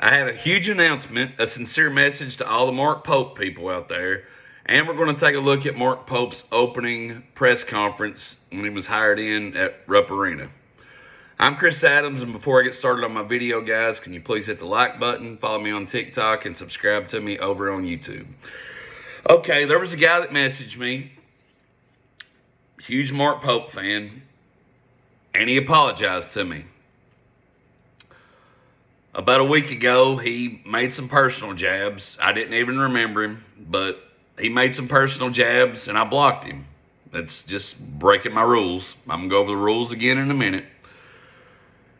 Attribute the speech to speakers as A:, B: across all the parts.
A: I have a huge announcement, a sincere message to all the Mark Pope people out there. And we're going to take a look at Mark Pope's opening press conference when he was hired in at Rupp Arena. I'm Chris Adams, and before I get started on my video, guys, can you please hit the like button, follow me on TikTok, and subscribe to me over on YouTube. Okay, there was a guy that messaged me, huge Mark Pope fan, and he apologized to me. About a week ago, he made some personal jabs. I didn't even remember him, but he made some personal jabs, and I blocked him. That's just breaking my rules. I'm going to go over the rules again in a minute.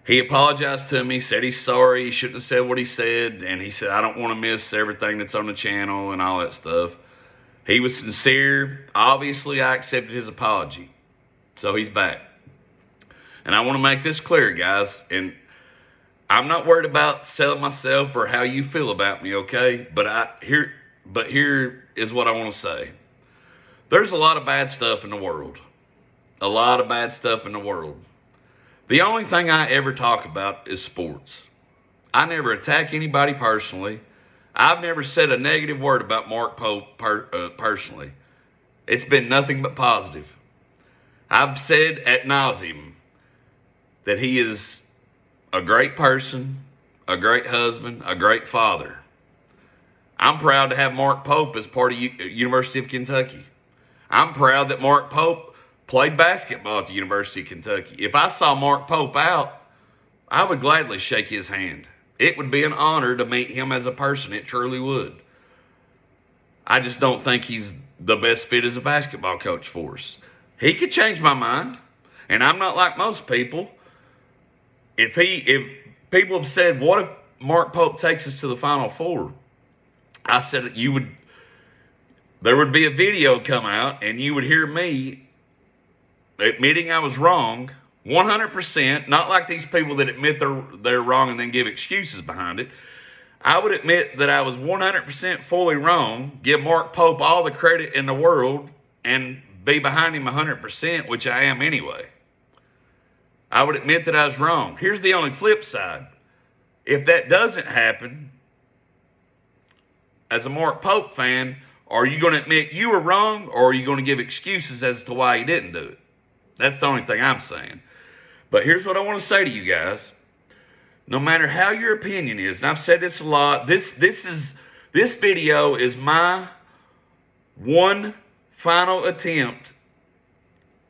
A: He apologized to me, said he's sorry, he shouldn't have said what he said, and he said, I don't want to miss everything that's on the channel and all that stuff. He was sincere. Obviously, I accepted his apology. So he's back. And I want to make this clear, guys, and I'm not worried about selling myself or how you feel about me, okay? But here is what I want to say. There's a lot of bad stuff in the world. A lot of bad stuff in the world. The only thing I ever talk about is sports. I never attack anybody personally. I've never said a negative word about Mark Pope personally. It's been nothing but positive. I've said ad nauseum that he is a great person, a great husband, a great father. I'm proud to have Mark Pope as part of University of Kentucky. I'm proud that Mark Pope played basketball at the University of Kentucky. If I saw Mark Pope out, I would gladly shake his hand. It would be an honor to meet him as a person. It truly would. I just don't think he's the best fit as a basketball coach for us. He could change my mind, and I'm not like most people. If people have said, what if Mark Pope takes us to the Final Four? I said there would be a video come out, and you would hear me admitting I was wrong 100%, not like these people that admit they're wrong and then give excuses behind it. I would admit that I was 100% fully wrong, give Mark Pope all the credit in the world, and be behind him 100%, which I am anyway. I would admit that I was wrong. Here's the only flip side. If that doesn't happen, as a Mark Pope fan, are you going to admit you were wrong, or are you going to give excuses as to why he didn't do it? That's the only thing I'm saying. But here's what I want to say to you guys. No matter how your opinion is, and I've said this a lot, this video is my one final attempt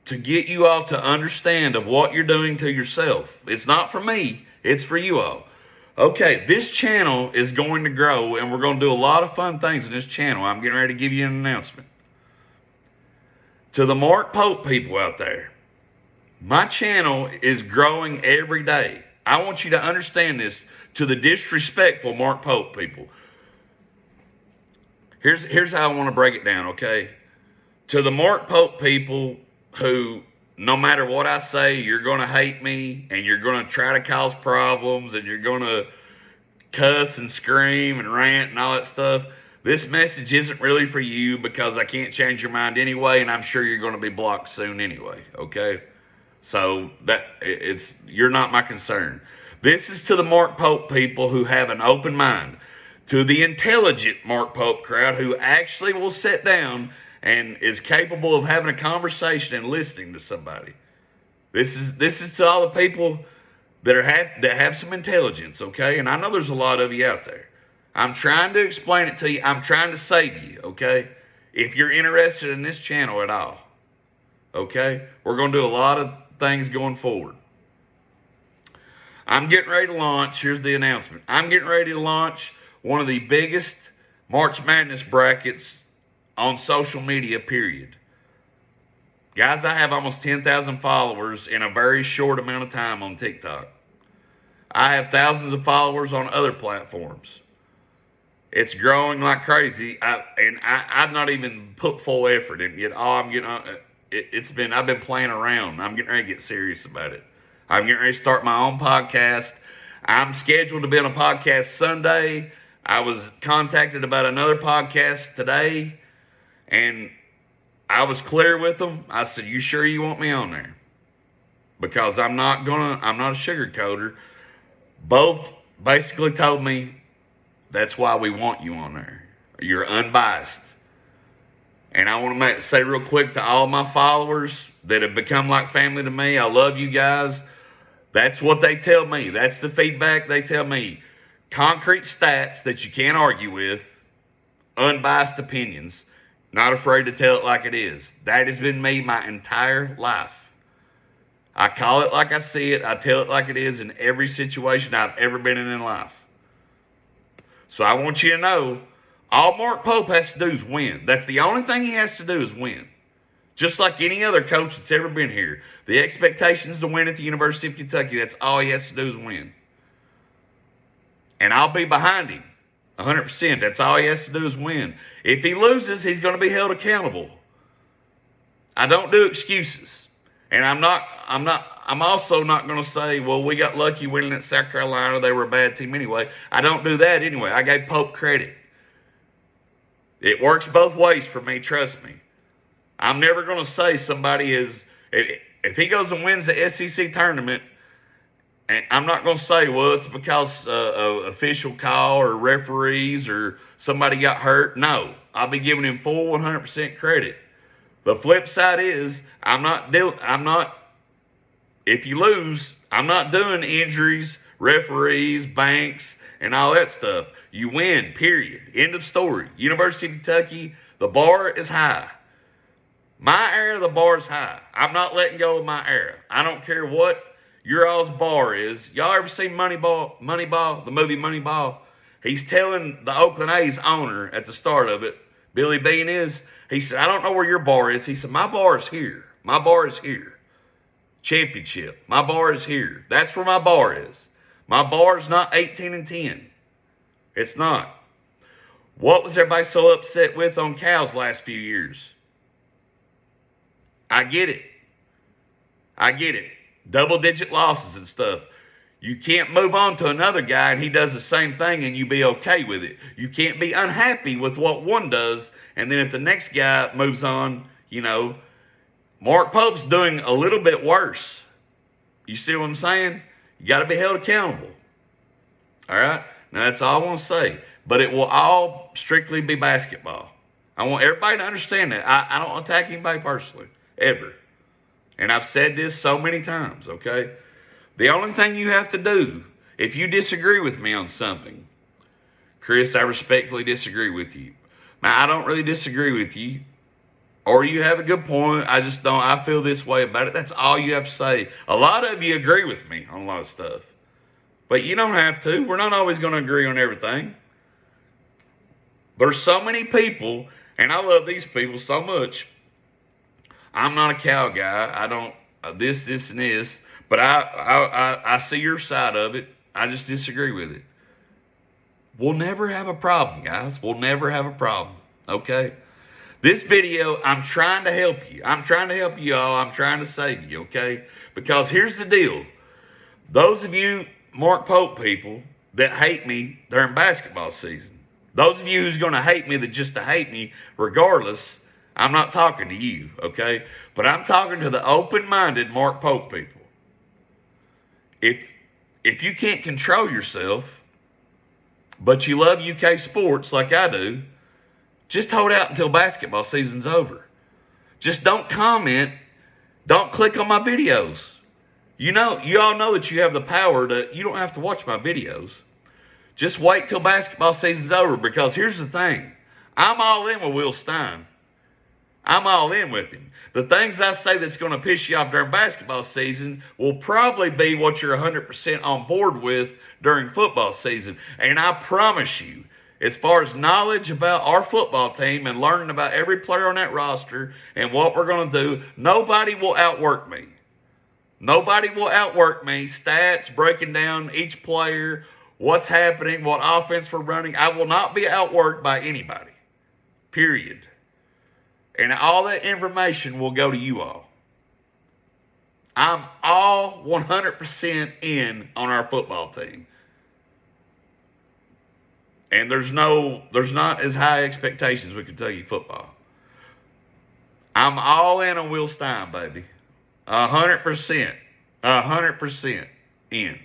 A: to get you all to understand of what you're doing to yourself. It's not for me, it's for you all. Okay, this channel is going to grow, and we're going to do a lot of fun things in this channel. I'm getting ready to give you an announcement. To the Mark Pope people out there, my channel is growing every day. I want you to understand this. To the disrespectful Mark Pope people, here's how I want to break it down, okay? To the Mark Pope people who, no matter what I say, you're going to hate me, and you're going to try to cause problems, and you're going to cuss and scream and rant and all that stuff. This message isn't really for you, because I can't change your mind anyway, and I'm sure you're going to be blocked soon anyway, okay? So you're not my concern. This is to the Mark Pope people who have an open mind. To the intelligent Mark Pope crowd who actually will sit down and is capable of having a conversation and listening to somebody. This is to all the people that have some intelligence, okay? And I know there's a lot of you out there. I'm trying to explain it to you. I'm trying to save you, okay? If you're interested in this channel at all, okay? We're going to do a lot of things going forward. I'm getting ready to launch. Here's the announcement. I'm getting ready to launch one of the biggest March Madness brackets on social media, period. Guys, I have almost 10,000 followers in a very short amount of time on TikTok. I have thousands of followers on other platforms. It's growing like crazy, I've not even put full effort in it yet. I've been playing around. I'm getting ready to get serious about it. I'm getting ready to start my own podcast. I'm scheduled to be on a podcast Sunday. I was contacted about another podcast today, and I was clear with them. I said, you sure you want me on there? Because I'm not a sugarcoater. Both basically told me That's why we want you on there. You're unbiased. And I want to say real quick to all my followers that have become like family to me, I love you guys. That's what they tell me. That's the feedback they tell me. Concrete stats that you can't argue with, unbiased opinions, not afraid to tell it like it is. That has been me my entire life. I call it like I see it. I tell it like it is in every situation I've ever been in life. So I want you to know, all Mark Pope has to do is win. That's the only thing he has to do is win. Just like any other coach that's ever been here. The expectation is to win at the University of Kentucky. That's all he has to do is win. And I'll be behind him 100%. That's all he has to do is win. If he loses, he's going to be held accountable. I don't do excuses. And I'm also not going to say, well, we got lucky winning at South Carolina. They were a bad team anyway. I don't do that anyway. I gave Pope credit. It works both ways for me, trust me. I'm never going to say somebody is, if he goes and wins the SEC tournament, I'm not going to say, well, it's because of official call or referees or somebody got hurt. No, I'll be giving him full 100% credit. The flip side is, if you lose, I'm not doing injuries, referees, banks, and all that stuff. You win, period. End of story. University of Kentucky, the bar is high. My era, the bar is high. I'm not letting go of my era. I don't care what your all's bar is. Y'all ever seen Moneyball, the movie Moneyball? He's telling the Oakland A's owner at the start of it, Billy Beane is, he said, I don't know where your bar is. He said, my bar is here. My bar is here. Championship. My bar is here. That's where my bar is. My bar is not 18-10. It's not. What was everybody so upset with on Cal's last few years? I get it. Double-digit losses and stuff. You can't move on to another guy and he does the same thing and you be okay with it. You can't be unhappy with what one does, and then if the next guy moves on, Mark Pope's doing a little bit worse. You see what I'm saying? You got to be held accountable. All right? Now, that's all I want to say. But it will all strictly be basketball. I want everybody to understand that. I don't attack anybody personally, ever. And I've said this so many times, okay? The only thing you have to do, if you disagree with me on something, Chris, I respectfully disagree with you. Now, I don't really disagree with you, or you have a good point. I just don't. I feel this way about it. That's all you have to say. A lot of you agree with me on a lot of stuff, but you don't have to. We're not always going to agree on everything. There's so many people, and I love these people so much. I'm not a Cal guy. I don't this, and this, but I see your side of it. I just disagree with it. We'll never have a problem, guys. We'll never have a problem, okay? This video, I'm trying to help you. I'm trying to help you all. I'm trying to save you, okay? Because here's the deal. Those of you Mark Pope people that hate me during basketball season, those of you who's going to hate me that just to hate me regardless, I'm not talking to you, okay? But I'm talking to the open-minded Mark Pope people. If you can't control yourself, but you love UK sports like I do, just hold out until basketball season's over. Just don't comment. Don't click on my videos. You all know that you have the power you don't have to watch my videos. Just wait till basketball season's over, because here's the thing. I'm all in with Will Stein. I'm all in with him. The things I say that's going to piss you off during basketball season will probably be what you're 100% on board with during football season. And I promise you, as far as knowledge about our football team and learning about every player on that roster and what we're going to do, nobody will outwork me. Nobody will outwork me. Stats, breaking down each player, what's happening, what offense we're running. I will not be outworked by anybody. Period. And all that information will go to you all. I'm all 100% in on our football team. And there's not as high expectations with Kentucky football. I'm all in on Will Stein, baby. 100%. 100% in.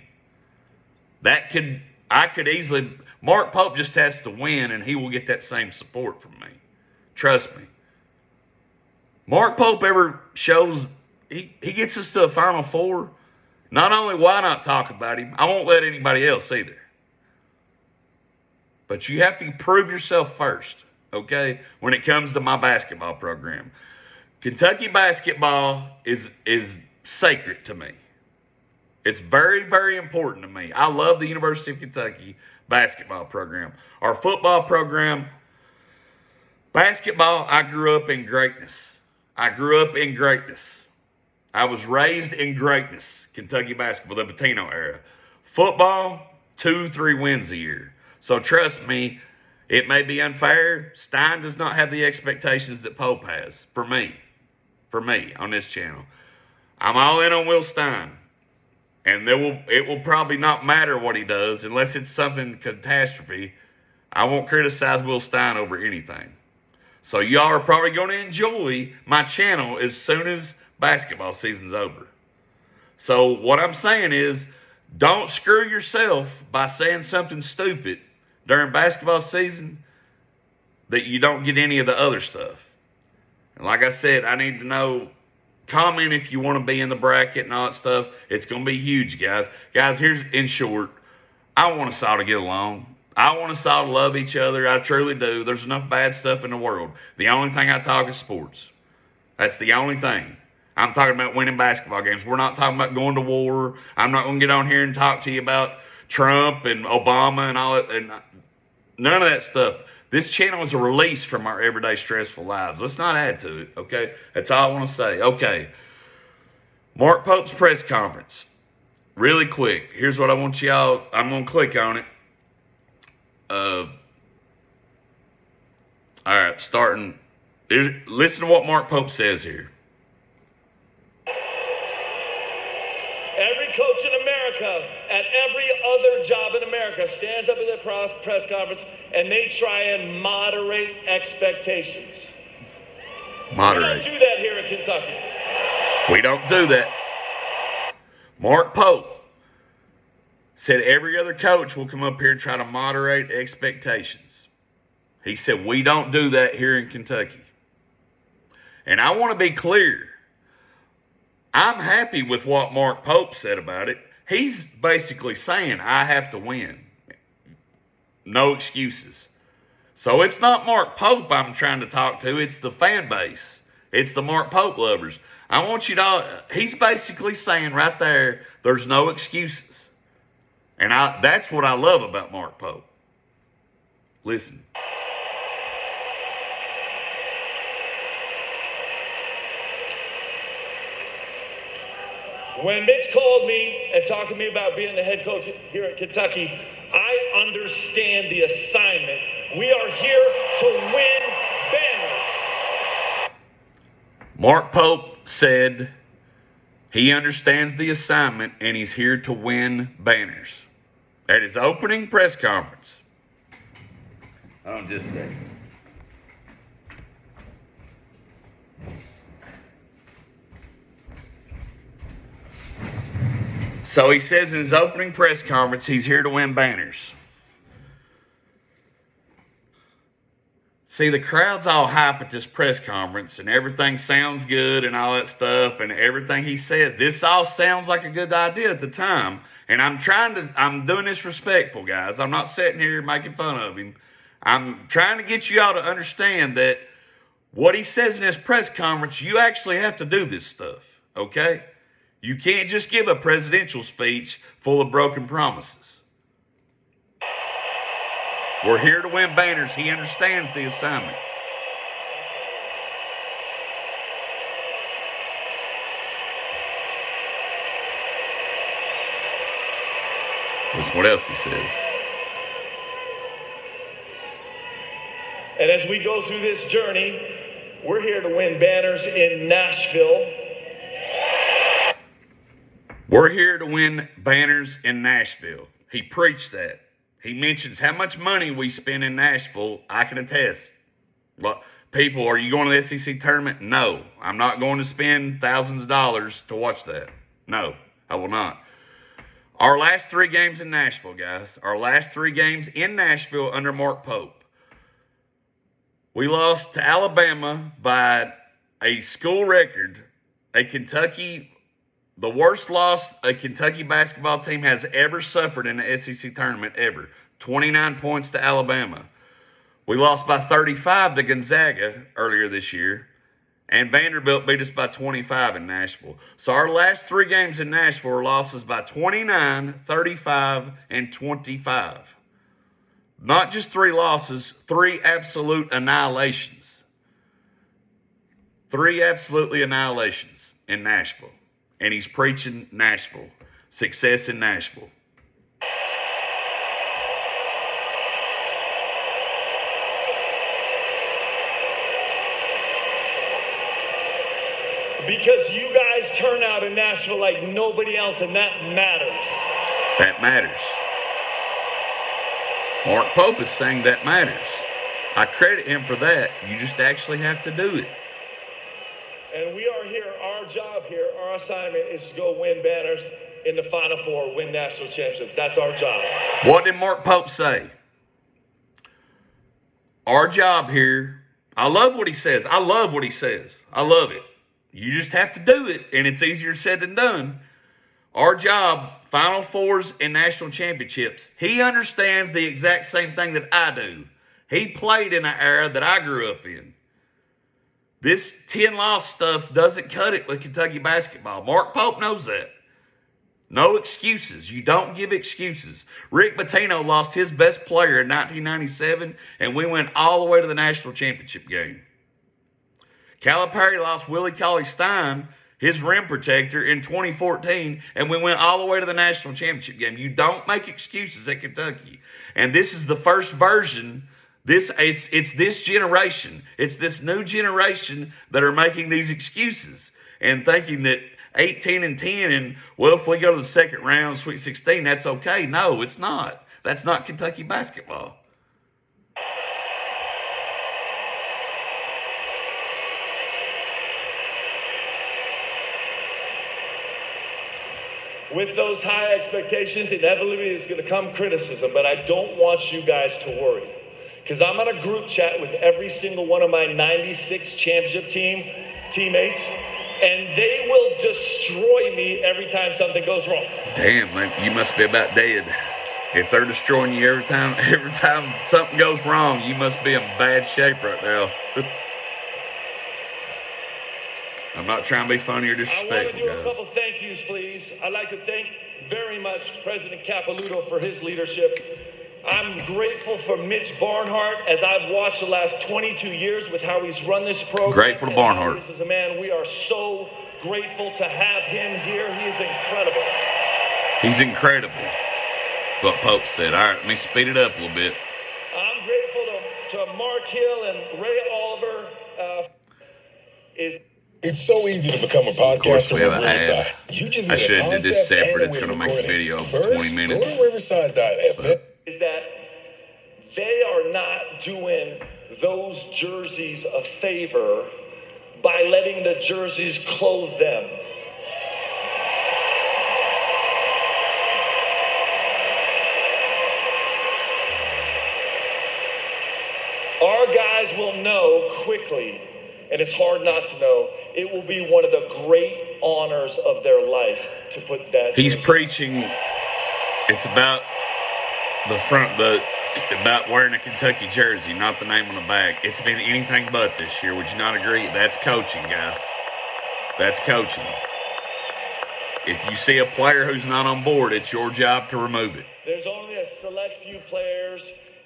A: That could I could easily, Mark Pope just has to win and he will get that same support from me. Trust me. Mark Pope ever shows, he gets us to a Final Four. Not only will I not talk about him, I won't let anybody else either. But you have to prove yourself first, okay, when it comes to my basketball program. Kentucky basketball is sacred to me. It's very, very important to me. I love the University of Kentucky basketball program. Our football program, basketball, I grew up in greatness. I was raised in greatness, Kentucky basketball, the Pitino era. Football, 2-3 wins a year. So trust me, it may be unfair. Stein does not have the expectations that Pope has for me on this channel. I'm all in on Will Stein. And it will probably not matter what he does unless it's something catastrophe. I won't criticize Will Stein over anything. So y'all are probably going to enjoy my channel as soon as basketball season's over. So what I'm saying is, don't screw yourself by saying something stupid during basketball season that you don't get any of the other stuff. And like I said, I need to know, comment if you want to be in the bracket and all that stuff. It's going to be huge, guys. Guys, here's in short, I want us all to get along. I want us all to love each other. I truly do. There's enough bad stuff in the world. The only thing I talk is sports. That's the only thing. I'm talking about winning basketball games. We're not talking about going to war. I'm not going to get on here and talk to you about Trump and Obama and all that. And none of that stuff. This channel is a release from our everyday stressful lives. Let's not add to it, okay? That's all I want to say. Okay. Mark Pope's press conference. Really quick. Here's what I want y'all. I'm going to click on it. All right, starting. Listen to what Mark Pope says here.
B: Every coach in America, at every other job in America, stands up at their press conference and they try and moderate expectations.
A: Moderate.
B: We don't do that here in Kentucky.
A: We don't do that. Mark Pope said every other coach will come up here and try to moderate expectations. He said we don't do that here in Kentucky. And I want to be clear. I'm happy with what Mark Pope said about it. He's basically saying I have to win. No excuses. So it's not Mark Pope I'm trying to talk to. It's the fan base. It's the Mark Pope lovers. I want you to, he's basically saying right there, there's no excuses. And that's what I love about Mark Pope. Listen.
B: When Mitch called me and talked to me about being the head coach here at Kentucky, I understand the assignment. We are here to win banners.
A: Mark Pope said he understands the assignment and he's here to win banners. At his opening press conference. Hold on just a second. So he says in his opening press conference, he's here to win banners. See, the crowd's all hype at this press conference and everything sounds good and all that stuff and everything he says. This all sounds like a good idea at the time. And I'm doing this respectful, guys. I'm not sitting here making fun of him. I'm trying to get you all to understand that what he says in his press conference, you actually have to do this stuff, okay? You can't just give a presidential speech full of broken promises. We're here to win banners. He understands the assignment. Listen what else he says.
B: And as we go through this journey, we're here to win banners in Nashville.
A: We're here to win banners in Nashville. He preached that. He mentions how much money we spend in Nashville. I can attest. People, are you going to the SEC tournament? No. I'm not going to spend thousands of dollars to watch that. No, I will not. Our last 3 games in Nashville, guys. Our last 3 games in Nashville under Mark Pope. We lost to Alabama by a school record, the worst loss a Kentucky basketball team has ever suffered in the SEC tournament ever. 29 points to Alabama. We lost by 35 to Gonzaga earlier this year. And Vanderbilt beat us by 25 in Nashville. So our last 3 games in Nashville were losses by 29, 35, and 25. Not just 3 losses, 3 absolute annihilations. 3 absolutely annihilations in Nashville. And he's preaching Nashville. Success in Nashville.
B: Because you guys turn out in Nashville like nobody else, and that matters.
A: That matters. Mark Pope is saying that matters. I credit him for that. You just actually have to do it.
B: And we are here, our job here, our assignment is to go win banners in the Final Four, win national championships. That's our job.
A: What did Mark Pope say? Our job here, I love what he says. I love what he says. I love it. You just have to do it, and it's easier said than done. Our job, Final Fours and national championships. He understands the exact same thing that I do. He played in an era that I grew up in. This 10-loss stuff doesn't cut it with Kentucky basketball. Mark Pope knows that. No excuses. You don't give excuses. Rick Pitino lost his best player in 1997, and we went all the way to the national championship game. Calipari lost Willie Cauley-Stein, his rim protector, in 2014, and we went all the way to the national championship game. You don't make excuses at Kentucky. And this is the first version. It's this generation. It's this new generation that are making these excuses and thinking that 18-10 and, well, if we go to the second round, Sweet 16, that's okay. No, it's not. That's not Kentucky basketball.
B: With those high expectations, inevitably is going to come criticism, but I don't want you guys to worry. Because I'm on a group chat with every single one of my 96 championship teammates, and they will destroy me every time something goes wrong.
A: Damn, man, you must be about dead. If they're destroying you every time something goes wrong, you must be in bad shape right now. I'm not trying to be funny or disrespectful,
B: I want to do
A: guys.
B: a couple thank yous, please. I'd like to thank very much President Capilouto for his leadership. I'm grateful for Mitch Barnhart as I've watched the last 22 years with how he's run this program.
A: Grateful to Barnhart.
B: This is a man, we are so grateful to have him here. He is incredible.
A: He's incredible. What Pope said. All right, let me speed it up a little bit.
B: I'm grateful to Mark Hill and Ray Oliver.
C: It's so easy to become a podcaster.
A: Of course, we have an
C: Riverside.
A: ad.
C: You just
A: I
C: need a
A: should have did this
C: concept
A: separate.
C: and
A: It's
C: a way
A: going to
C: to
A: make the
C: record it.
A: video
C: First,
A: 20 minutes.
C: Go to Riverside.fm.
B: Is that they are not doing those jerseys a favor by letting the jerseys clothe them. Our guys will know quickly, and it's hard not to know, it will be one of the great honors of their life to put that.
A: He's
B: jersey.
A: preaching. It's about about wearing a Kentucky jersey, not the name on the back. It's been anything but this year. Would you not agree? That's coaching, guys. That's coaching. If you see a player who's not on board, it's your job to remove it.
B: There's only a select few players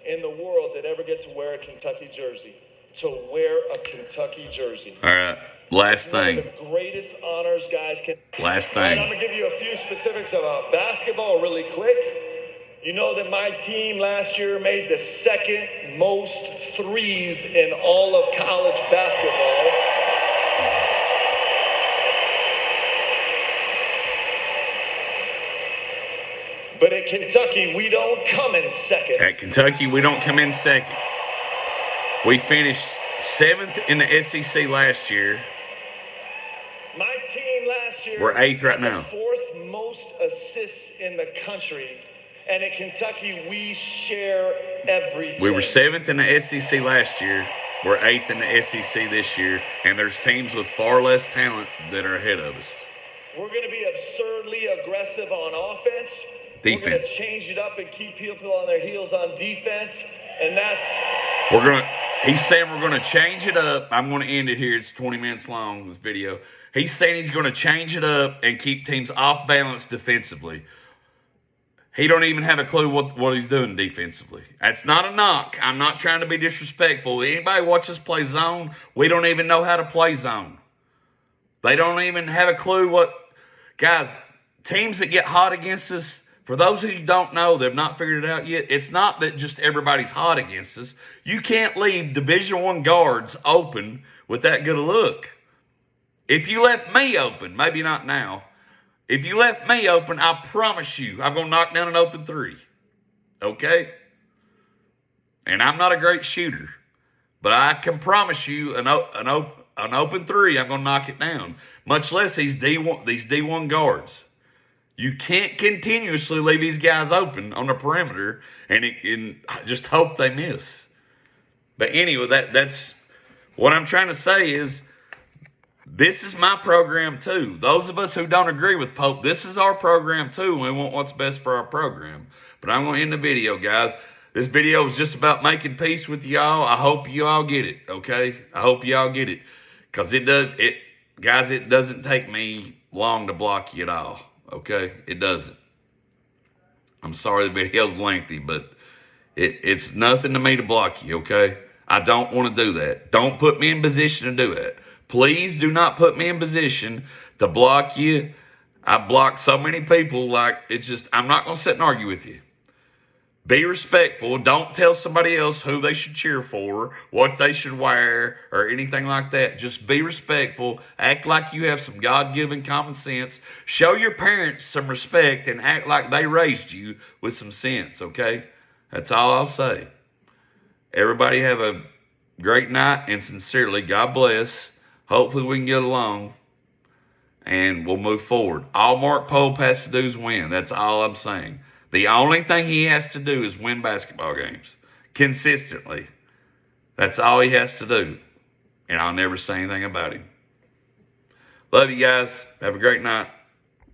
B: in the world that ever get to wear a Kentucky jersey. To wear a Kentucky jersey.
A: All right. Last
B: One
A: thing.
B: of the greatest honors guys can.
A: Last
B: All right,
A: thing.
B: I'm going to give you a few specifics about basketball really quick. You know that my team last year made the second most threes in all of college basketball. But at Kentucky, we don't come in second.
A: At Kentucky, we don't come in second. We finished 7th in the SEC last year.
B: My team last year.
A: We're 8th right
B: had
A: now.
B: The fourth most most assists in the country. And at Kentucky, we share everything.
A: We were 7th in the SEC last year. We're 8th in the SEC this year. And there's teams with far less talent that are ahead of us.
B: We're going to be absurdly aggressive on offense.
A: Defense.
B: We're going to change it up and keep people on their heels on defense. And that's...
A: He's saying we're going to change it up. I'm going to end it here. It's 20 minutes long, this video. He's saying he's going to change it up and keep teams off balance defensively. He don't even have a clue what he's doing defensively. That's not a knock. I'm not trying to be disrespectful. Anybody watch us play zone? We don't even know how to play zone. They don't even have a clue what... Guys, teams that get hot against us, for those who don't know, they've not figured it out yet, it's not that just everybody's hot against us. You can't leave Division I guards open with that good a look. If you left me open, maybe not now, if you left me open, I promise you, I'm going to knock down an open three. Okay? And I'm not a great shooter, but I can promise you an open three, I'm going to knock it down. Much less these D1 guards. You can't continuously leave these guys open on the perimeter and just hope they miss. But anyway, that's what I'm trying to say is this is my program too. Those of us who don't agree with Pope, this is our program too, and we want what's best for our program. But I'm going to end the video, guys. This video is just about making peace with y'all. I hope you all get it, okay? I hope y'all get it. Because it doesn't take me long to block you at all, okay? It doesn't. I'm sorry the video's lengthy, but it's nothing to me to block you, okay? I don't want to do that. Don't put me in position to do it. Please do not put me in position to block you. I block so many people, like, it's just, I'm not going to sit and argue with you. Be respectful. Don't tell somebody else who they should cheer for, what they should wear, or anything like that. Just be respectful. Act like you have some God-given common sense. Show your parents some respect and act like they raised you with some sense, okay? That's all I'll say. Everybody have a great night, and sincerely, God bless. Hopefully we can get along, and we'll move forward. All Mark Pope has to do is win. That's all I'm saying. The only thing he has to do is win basketball games consistently. That's all he has to do, and I'll never say anything about him. Love you guys. Have a great night.